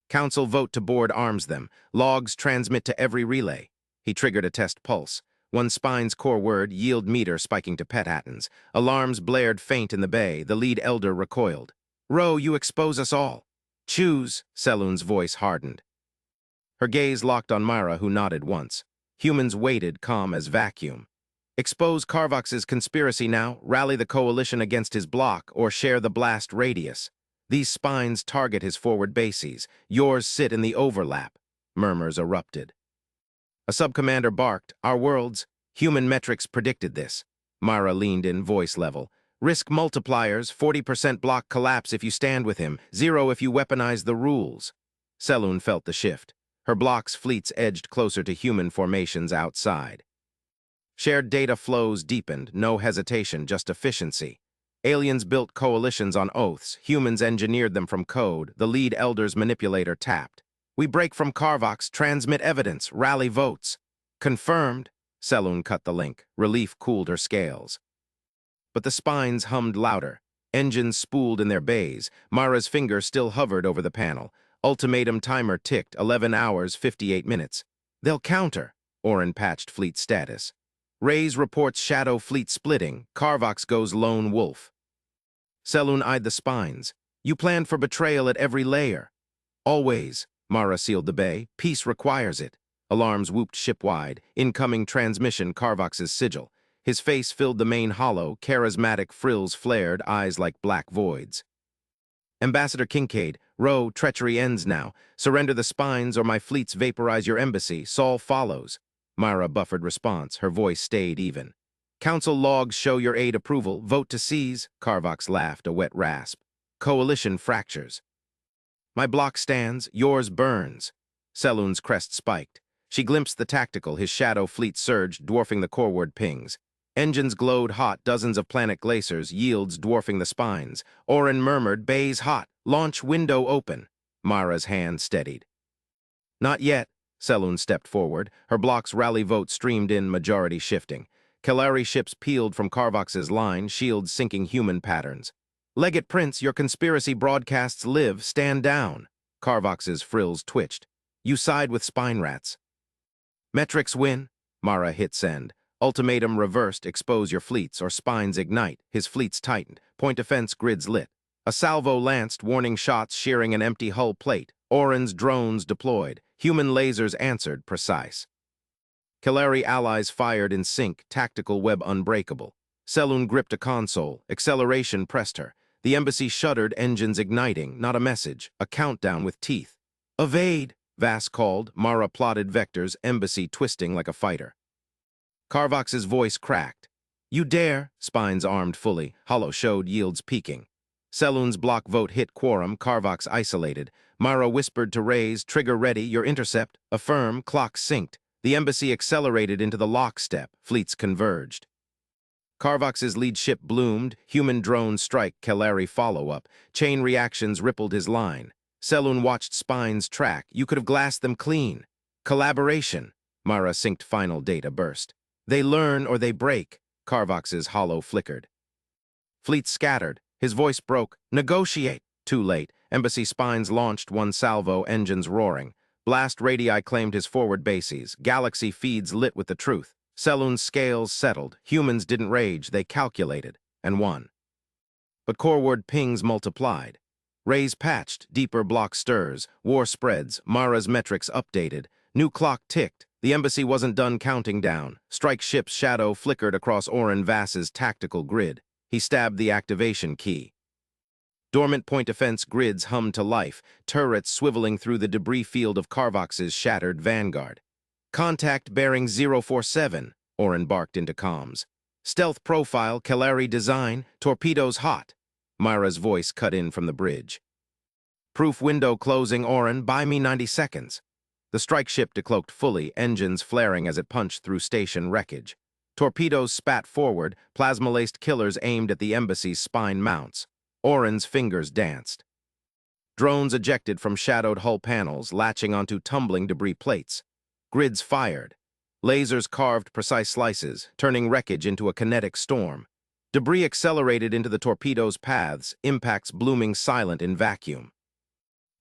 Council vote to board arms them. Logs transmit to every relay. He triggered a test pulse. One spine's core word, yield meter spiking to petattons. Alarms blared faint in the bay. The lead elder recoiled. Rowe, you expose us all. Choose, Selûne's voice hardened. Her gaze locked on Myra, who nodded once. Humans waited, calm as vacuum. Expose Carvox's conspiracy now, rally the coalition against his block, or share the blast radius. These spines target his forward bases. Yours sit in the overlap. Murmurs erupted. A sub-commander barked, our worlds. Human metrics predicted this. Myra leaned in, voice level. Risk multipliers, 40% block collapse if you stand with him, 0 if you weaponize the rules. Selûne felt the shift. Her block's fleets edged closer to human formations outside. Shared data flows deepened, no hesitation, just efficiency. Aliens built coalitions on oaths, humans engineered them from code, the lead elder's manipulator tapped. We break from Carvox, transmit evidence, rally votes. Confirmed. Selûne cut the link. Relief cooled her scales. But the spines hummed louder. Engines spooled in their bays. Mara's finger still hovered over the panel. Ultimatum timer ticked, 11 hours, 58 minutes. They'll counter. Orin patched fleet status. Ray's reports Shadow Fleet splitting. Carvox goes lone wolf. Selûne eyed the spines. You planned for betrayal at every layer. Always. Mara sealed the bay. Peace requires it. Alarms whooped ship-wide. Incoming transmission, Carvox's sigil. His face filled the main hollow, charismatic frills flared, eyes like black voids. Ambassador Kincaid, Rowe, treachery ends now. Surrender the spines or my fleets vaporize your embassy. Sol follows. Myra buffered response, her voice stayed even. Council logs show your aid approval. Vote to seize. Carvox laughed, a wet rasp. Coalition fractures. My block stands, yours burns. Selûne's crest spiked. She glimpsed the tactical, his shadow fleet surged, dwarfing the coreward pings. Engines glowed hot, dozens of planet glaciers, yields dwarfing the spines. Orin murmured, bays hot, launch window open. Mara's hand steadied. Not yet. Selûne stepped forward. Her block's rally vote streamed in, majority shifting. Kelari ships peeled from Carvox's line, shields sinking human patterns. Legate Prince, your conspiracy broadcasts live, stand down. Carvox's frills twitched. You side with spine rats. Metrics win. Mara hit send. Ultimatum reversed, expose your fleets, or spines ignite. His fleets tightened. Point defense grids lit. A salvo lanced, warning shots shearing an empty hull plate. Orin's drones deployed. Human lasers answered, precise. Kelari allies fired in sync, tactical web unbreakable. Selûne gripped a console. Acceleration pressed her. The embassy shuddered, engines igniting. Not a message. A countdown with teeth. Evade, Vass called. Mara plotted vectors, embassy twisting like a fighter. Carvox's voice cracked. You dare, spines armed fully. Hollow showed yields peaking. Selun's block vote hit quorum, Carvox isolated. Mara whispered to Reyes, trigger ready, your intercept. Affirm, clock synced. The embassy accelerated into the lockstep. Fleets converged. Carvox's lead ship bloomed. Human drone strike, Kelari follow-up. Chain reactions rippled his line. Selun watched spines track. You could have glassed them clean. Collaboration. Mara synced final data burst. They learn or they break. Carvox's hollow flickered. Fleets scattered. His voice broke. Negotiate. Too late. Embassy spines launched one salvo, engines roaring. Blast radii claimed his forward bases. Galaxy feeds lit with the truth. Selun's scales settled. Humans didn't rage. They calculated. And won. But coreward pings multiplied. Rays patched. Deeper block stirs. War spreads. Mara's metrics updated. New clock ticked. The embassy wasn't done counting down. Strike ship's shadow flickered across Oren Vass's tactical grid. He stabbed the activation key. Dormant point defense grids hummed to life, turrets swiveling through the debris field of Carvox's shattered vanguard. Contact bearing 047, Oren barked into comms. Stealth profile, Kelari design, torpedoes hot. Myra's voice cut in from the bridge. Proof window closing, Oren, buy me 90 seconds. The strike ship decloaked fully, engines flaring as it punched through station wreckage. Torpedoes spat forward, plasma-laced killers aimed at the embassy's spine mounts. Oren's fingers danced. Drones ejected from shadowed hull panels, latching onto tumbling debris plates. Grids fired. Lasers carved precise slices, turning wreckage into a kinetic storm. Debris accelerated into the torpedoes' paths, impacts blooming silent in vacuum.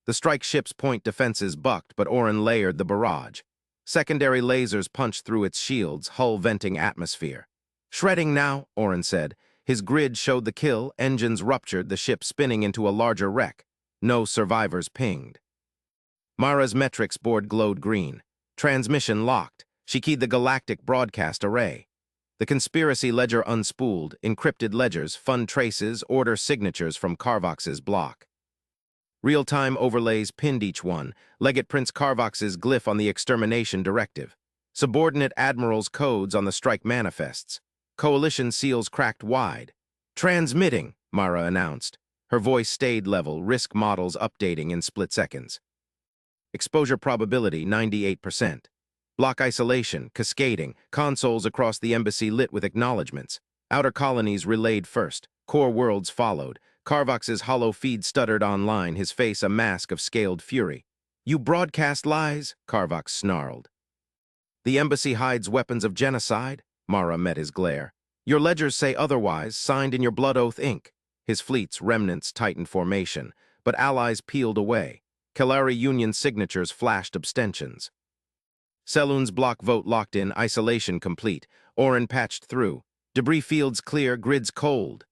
The strike ship's point defenses bucked, but Oren layered the barrage. Secondary lasers punched through its shields, hull venting atmosphere. Shredding now, Oren said. His grid showed the kill, engines ruptured, the ship spinning into a larger wreck. No survivors pinged. Mara's metrics board glowed green. Transmission locked. She keyed the galactic broadcast array. The conspiracy ledger unspooled, encrypted ledgers, fund traces, order signatures from Carvox's block. Real-time overlays pinned each one, Legate Prince Carvox's glyph on the extermination directive. Subordinate admirals' codes on the strike manifests. Coalition seals cracked wide. Transmitting, Mara announced. Her voice stayed level, risk models updating in split seconds. Exposure probability, 98%. Block isolation, cascading, consoles across the embassy lit with acknowledgements. Outer colonies relayed first, core worlds followed. Carvox's hollow feed stuttered online, his face a mask of scaled fury. You broadcast lies, Carvox snarled. The embassy hides weapons of genocide, Mara met his glare. Your ledgers say otherwise, signed in your blood oath ink. His fleet's remnants tightened formation, but allies peeled away. Kelari Union signatures flashed abstentions. Selun's block vote locked in, isolation complete. Oren patched through. Debris fields clear, grids cold.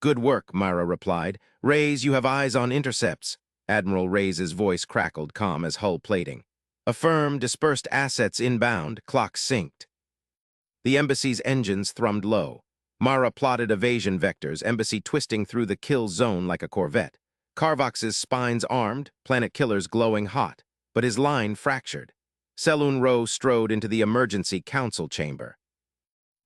Good work, Myra replied. Reyes, you have eyes on intercepts. Admiral Reyes' voice crackled calm as hull plating. Affirm, dispersed assets inbound, clocks synced. The embassy's engines thrummed low. Mara plotted evasion vectors, embassy twisting through the kill zone like a corvette. Carvox's spines armed, planet killers glowing hot, but his line fractured. Selun Ro strode into the emergency council chamber.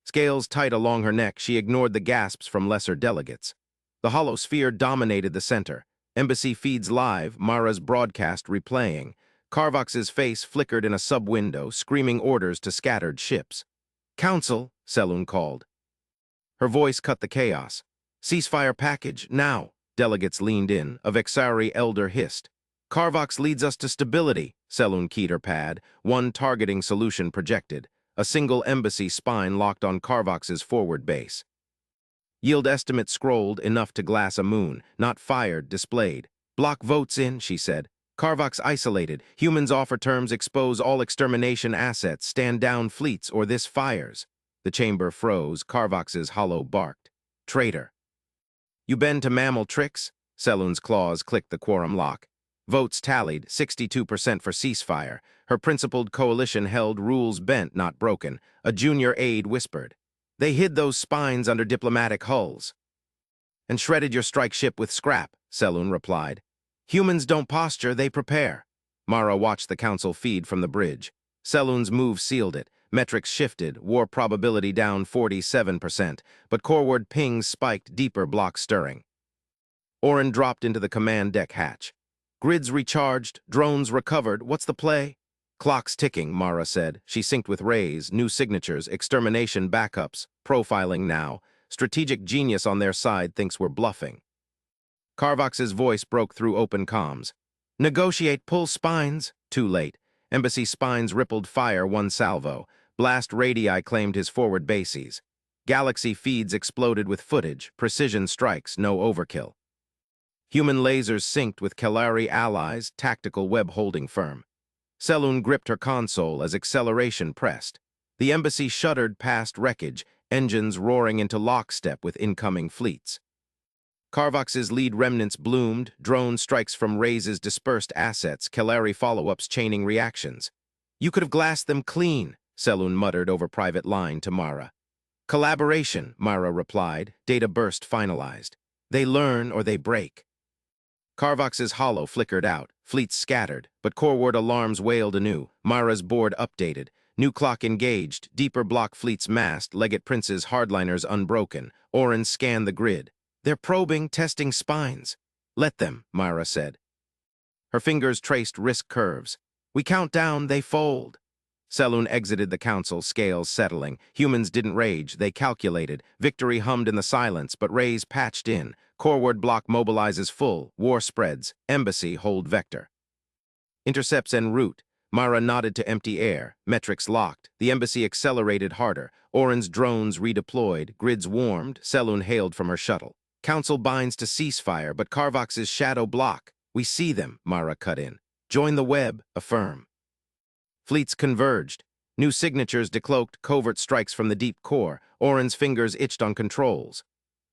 Scales tight along her neck, she ignored the gasps from lesser delegates. The hollow sphere dominated the center. Embassy feeds live, Mara's broadcast replaying. Carvox's face flickered in a sub-window, screaming orders to scattered ships. Council, Selun called. Her voice cut the chaos. Ceasefire package, now. Delegates leaned in, a Vexari elder hissed. Carvox leads us to stability, Selun keyed her pad, one targeting solution projected. A single embassy spine locked on Carvox's forward base. Yield estimate scrolled, enough to glass a moon, not fired, displayed. Block votes in, she said. Carvox isolated. Humans offer terms expose all extermination assets, stand down fleets, or this fires. The chamber froze, Carvox's hollow barked. Traitor. You bend to mammal tricks? Selun's claws clicked the quorum lock. Votes tallied, 62% for ceasefire. Her principled coalition held rules bent, not broken. A junior aide whispered. They hid those spines under diplomatic hulls. And shredded your strike ship with scrap, Selun replied. Humans don't posture, they prepare. Mara watched the council feed from the bridge. Selun's move sealed it. Metrics shifted, war probability down 47%, but coreward pings spiked, deeper block stirring. Oren dropped into the command deck hatch. Grids recharged, drones recovered, what's the play? Clock's ticking, Mara said. She synced with Ray's, new signatures, extermination backups, profiling now. Strategic genius on their side thinks we're bluffing. Carvox's voice broke through open comms. Negotiate, pull spines. Too late. Embassy spines rippled fire one salvo. Blast radii claimed his forward bases. Galaxy feeds exploded with footage, precision strikes, no overkill. Human lasers synced with Kelari allies, tactical web holding firm. Selûne gripped her console as acceleration pressed. The embassy shuddered past wreckage, engines roaring into lockstep with incoming fleets. Carvox's lead remnants bloomed, drone strikes from Ray's dispersed assets, Kelari follow-ups chaining reactions. You could have glassed them clean, Selûne muttered over private line to Mara. Collaboration, Mara replied, data burst finalized. They learn or they break. Carvox's hollow flickered out, fleets scattered, but coreward alarms wailed anew. Mara's board updated. New clock engaged, deeper block fleets massed, Legate Prince's hardliners unbroken. Oren scanned the grid. They're probing, testing spines. Let them, Mara said. Her fingers traced risk curves. We count down, they fold. Selûne exited the council, scales settling. Humans didn't rage, they calculated. Victory hummed in the silence, but Ray's patched in. Coreward block mobilizes full. War spreads. Embassy hold vector. Intercepts en route. Mara nodded to empty air. Metrics locked. The embassy accelerated harder. Oren's drones redeployed. Grids warmed. Selûne hailed from her shuttle. Council binds to ceasefire, but Carvox's shadow block. We see them, Mara cut in. Join the web, affirm. Fleets converged. New signatures decloaked covert strikes from the deep core. Oren's fingers itched on controls.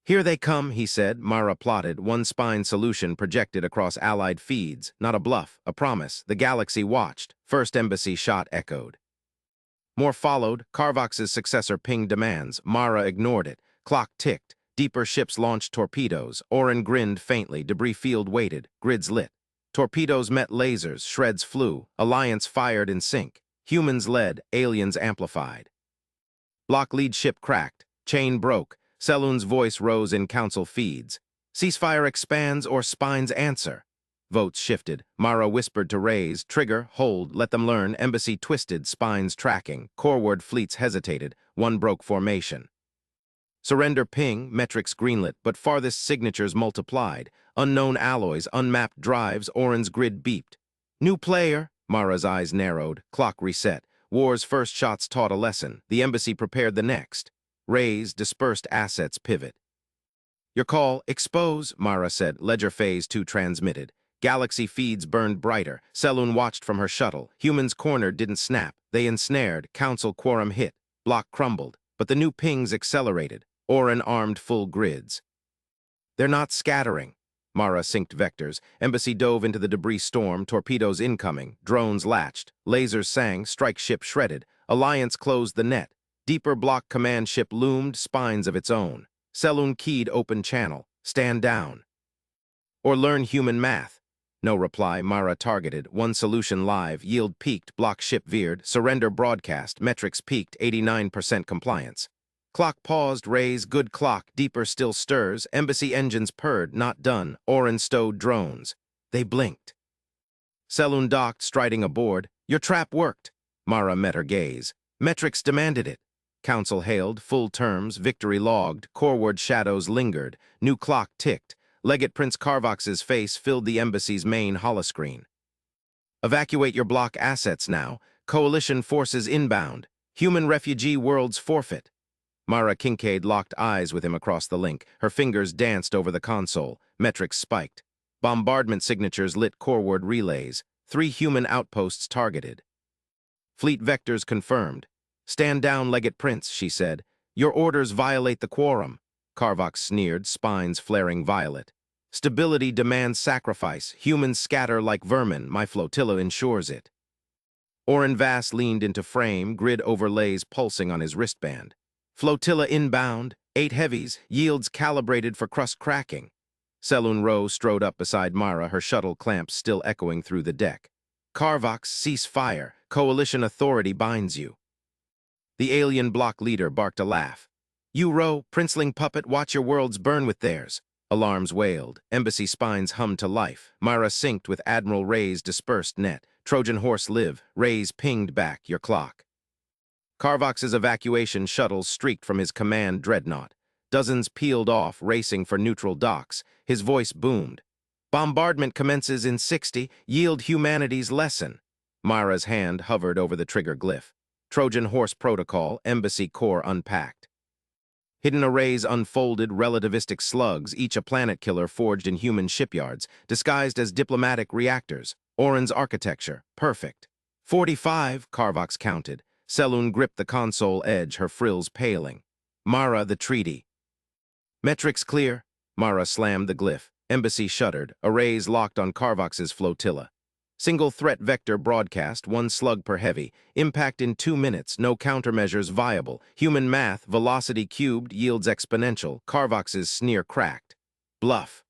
Here they come, he said. Mara plotted, one spine solution projected across allied feeds. Not a bluff, a promise. The galaxy watched. First embassy shot echoed. More followed. Carvox's successor pinged demands. Mara ignored it. Clock ticked. Deeper ships launched torpedoes. Oren grinned faintly. Debris field waited. Grids lit. Torpedoes met lasers. Shreds flew. Alliance fired in sync. Humans led. Aliens amplified. Block lead ship cracked. Chain broke. Selûne's voice rose in council feeds. Ceasefire expands or spines answer. Votes shifted. Mara whispered to Ray's. Trigger, hold, let them learn. Embassy twisted, spines tracking. Coreward fleets hesitated. One broke formation. Surrender ping, metrics greenlit, but farthest signatures multiplied. Unknown alloys, unmapped drives, Oren's grid beeped. New player, Mara's eyes narrowed. Clock reset. War's first shots taught a lesson. The embassy prepared the next. Ray's dispersed assets pivot. Your call, expose, Mara said. Ledger phase 2 transmitted. Galaxy feeds burned brighter. Selûne watched from her shuttle. Humans cornered didn't snap. They ensnared. Council quorum hit. Block crumbled. But the new pings accelerated. Oren armed full grids. They're not scattering. Mara synced vectors. Embassy dove into the debris storm. Torpedoes incoming. Drones latched. Lasers sang. Strike ship shredded. Alliance closed the net. Deeper block command ship loomed, spines of its own. Selûne keyed open channel. Stand down. Or learn human math. No reply. Mara targeted. One solution live. Yield peaked. Block ship veered. Surrender broadcast. Metrics peaked. 89% compliance. Clock paused. Ray's good clock. Deeper still stirs. Embassy engines purred. Not done. Oren stowed drones. They blinked. Selûne docked, striding aboard. Your trap worked. Mara met her gaze. Metrics demanded it. Council hailed, full terms, victory logged, coreward shadows lingered, new clock ticked. Legate Prince Carvox's face filled the embassy's main holoscreen. Evacuate your block assets now. Coalition forces inbound. Human refugee worlds forfeit. Mara Kincaid locked eyes with him across the link. Her fingers danced over the console. Metrics spiked. Bombardment signatures lit coreward relays. 3 human outposts targeted. Fleet vectors confirmed. Stand down, Legate Prince, she said. Your orders violate the quorum. Carvox sneered, spines flaring violet. Stability demands sacrifice. Humans scatter like vermin. My flotilla ensures it. Oren Vass leaned into frame, grid overlays pulsing on his wristband. Flotilla inbound, 8 heavies, yields calibrated for crust cracking. Selûne Rowe strode up beside Mara, her shuttle clamps still echoing through the deck. Carvox, cease fire. Coalition authority binds you. The alien block leader barked a laugh. You, Rowe, princeling puppet, watch your worlds burn with theirs. Alarms wailed. Embassy spines hummed to life. Myra synced with Admiral Ray's dispersed net. Trojan horse live. Ray's pinged back your clock. Carvox's evacuation shuttles streaked from his command dreadnought. Dozens peeled off, racing for neutral docks. His voice boomed. Bombardment commences in 60. Yield humanity's lesson. Myra's hand hovered over the trigger glyph. Trojan horse protocol, embassy core unpacked. Hidden arrays unfolded, relativistic slugs, each a planet killer forged in human shipyards, disguised as diplomatic reactors. Orin's architecture, perfect. 45, Carvox counted. Selûne gripped the console edge, her frills paling. Mara, the treaty. Metrics clear. Mara slammed the glyph. Embassy shuddered. Arrays locked on Carvox's flotilla. Single threat vector broadcast, 1 slug per heavy. Impact in 2 minutes, no countermeasures viable. Human math, velocity cubed, yields exponential. Carvox's sneer cracked. Bluff.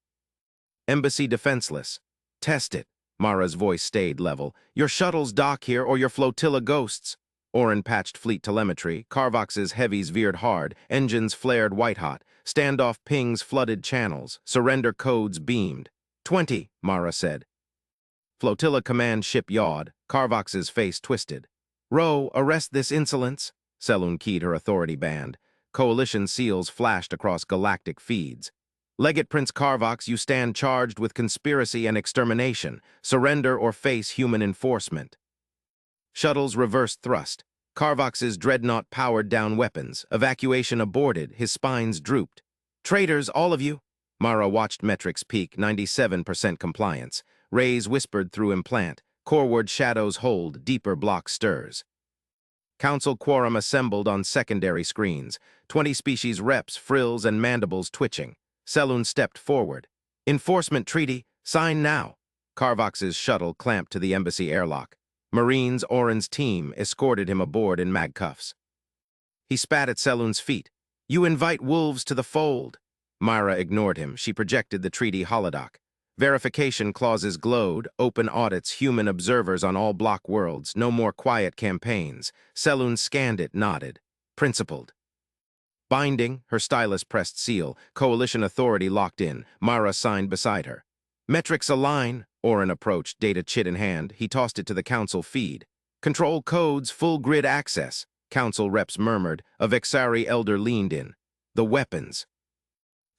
Embassy defenseless. Test it. Mara's voice stayed level. Your shuttles dock here or your flotilla ghosts. Orin patched fleet telemetry. Carvox's heavies veered hard. Engines flared white-hot. Standoff pings flooded channels. Surrender codes beamed. 20, Mara said. Flotilla command ship yawed. Carvox's face twisted. Row, arrest this insolence. Selûne keyed her authority band. Coalition seals flashed across galactic feeds. Legate Prince Carvox, you stand charged with conspiracy and extermination. Surrender or face human enforcement. Shuttles reversed thrust. Carvox's dreadnought powered down weapons. Evacuation aborted. His spines drooped. Traitors, all of you. Mara watched metrics peak, 97% compliance. Rays whispered through implant. Coreward shadows hold, deeper block stirs. Council quorum assembled on secondary screens. 20 species reps, frills and mandibles twitching. Selûne stepped forward. Enforcement treaty, sign now. Carvox's shuttle clamped to the embassy airlock. Marines, Orin's team, escorted him aboard in mag cuffs. He spat at Selûne's feet. You invite wolves to the fold. Myra ignored him. She projected the treaty holodoc. Verification clauses glowed, open audits, human observers on all block worlds, no more quiet campaigns. Selûne scanned it, nodded. Principled. Binding, her stylus pressed seal, coalition authority locked in. Myra signed beside her. Metrics align. Orin approached, data chit in hand. He tossed it to the council feed. Control codes, full grid access. Council reps murmured. A Vexari elder leaned in. The weapons.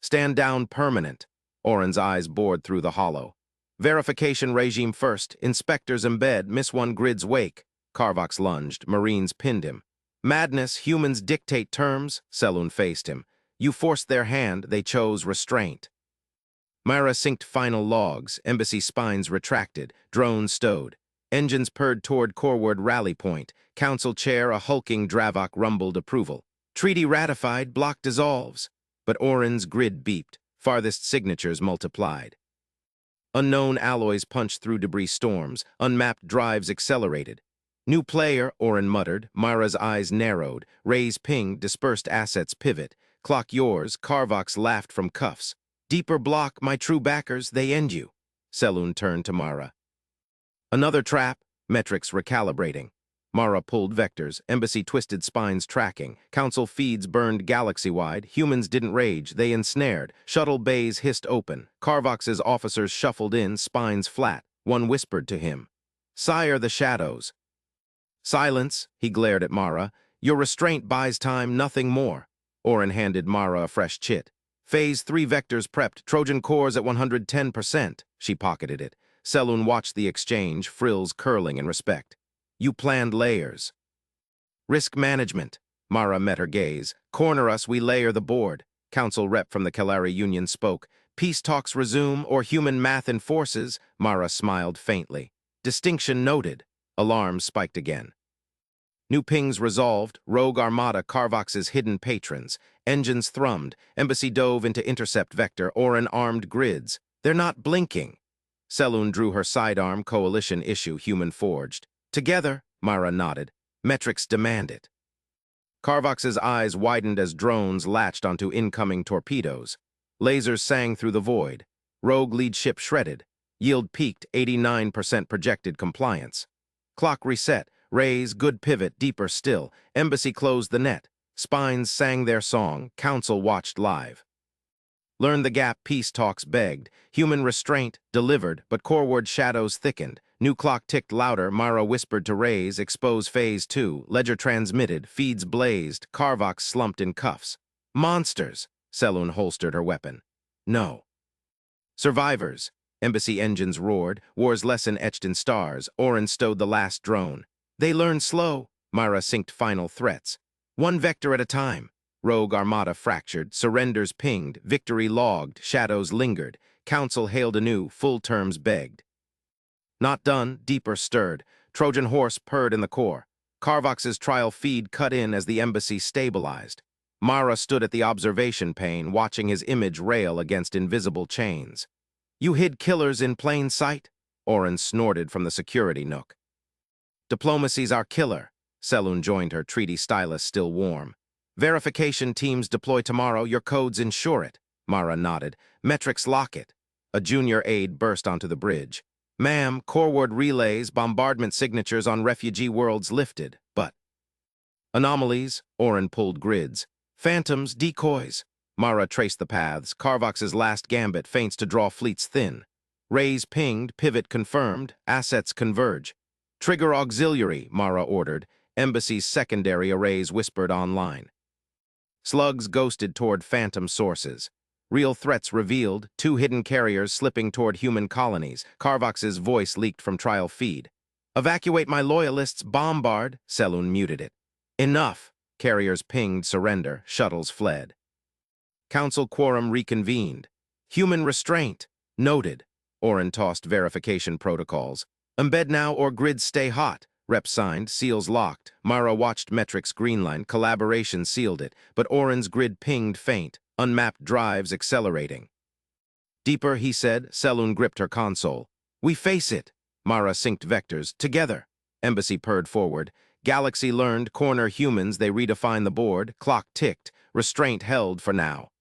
Stand down permanent. Orin's eyes bored through the hollow. Verification regime first. Inspectors embed. Miss one grid's wake. Carvox lunged. Marines pinned him. Madness. Humans dictate terms. Selûne faced him. You forced their hand. They chose restraint. Myra synced final logs. Embassy spines retracted. Drones stowed. Engines purred toward Coreward rally point. Council chair, a hulking Dravok rumbled approval. Treaty ratified. Block dissolves. But Orin's grid beeped. Farthest signatures multiplied. Unknown alloys punched through debris storms. Unmapped drives accelerated. New player, Orin muttered. Myra's eyes narrowed. Ray's ping, dispersed assets pivot. Clock yours. Carvox laughed from cuffs. Deeper block, my true backers, they end you. Selûne turned to Mara. Another trap. Metrics recalibrating. Mara pulled vectors. Embassy twisted spines tracking. Council feeds burned galaxy-wide. Humans didn't rage. They ensnared. Shuttle bays hissed open. Carvox's officers shuffled in, spines flat. One whispered to him. Sire the shadows. Silence, he glared at Mara. Your restraint buys time, nothing more. Orin handed Mara a fresh chit. Phase 3 vectors prepped. Trojan cores at 110%. She pocketed it. Selûne watched the exchange, frills curling in respect. You planned layers. Risk management. Mara met her gaze. Corner us, we layer the board. Council rep from the Kalari Union spoke. Peace talks resume or human math enforces. Mara smiled faintly. Distinction noted. Alarms spiked again. New pings resolved. Rogue Armada Carvox's hidden patrons. Engines thrummed. Embassy dove into intercept vector. Orin armed grids. They're not blinking. Selûne drew her sidearm. Coalition issue human forged. Together, Myra nodded. Metrics demand it. Carvox's eyes widened as drones latched onto incoming torpedoes. Lasers sang through the void. Rogue lead ship shredded. Yield peaked, 89% projected compliance. Clock reset. Rays, good pivot, deeper still. Embassy closed the net. Spines sang their song. Council watched live. Learn the gap, peace talks begged. Human restraint, delivered, but coreward shadows thickened. New clock ticked louder, Mara whispered to Rays, expose phase 2. Ledger transmitted, feeds blazed, Carvox slumped in cuffs. Monsters! Selûne holstered her weapon. No. Survivors! Embassy engines roared, war's lesson etched in stars. Orin stowed the last drone. They learn slow, Mara synced final threats. One vector at a time. Rogue armada fractured, surrenders pinged, victory logged, shadows lingered. Council hailed anew, full terms begged. Not done, deeper stirred. Trojan horse purred in the core. Carvox's trial feed cut in as the embassy stabilized. Mara stood at the observation pane, watching his image rail against invisible chains. You hid killers in plain sight? Orin snorted from the security nook. Diplomacy's our killer. Selûne joined her, treaty stylus still warm. Verification teams deploy tomorrow, your codes ensure it. Mara nodded. Metrics lock it. A junior aide burst onto the bridge. Ma'am, coreward relays, bombardment signatures on refugee worlds lifted, but... Anomalies, Orin pulled grids. Phantoms, decoys. Mara traced the paths. Carvox's last gambit feints to draw fleets thin. Rays pinged, pivot confirmed, assets converge. Trigger auxiliary, Mara ordered. Embassy's secondary arrays whispered online. Slugs ghosted toward phantom sources. Real threats revealed, 2 hidden carriers slipping toward human colonies. Carvox's voice leaked from trial feed. Evacuate my loyalists, bombard, Selûne muted it. Enough, carriers pinged surrender, shuttles fled. Council quorum reconvened. Human restraint, noted. Orin tossed verification protocols. Embed now or grids stay hot. Rep signed, seals locked. Mara watched metrics greenline, collaboration sealed it, but Orin's grid pinged faint, unmapped drives accelerating. Deeper, he said. Selûne gripped her console. We face it. Mara synced vectors, together. Embassy purred forward. Galaxy learned, corner humans, they redefine the board. Clock ticked, restraint held for now.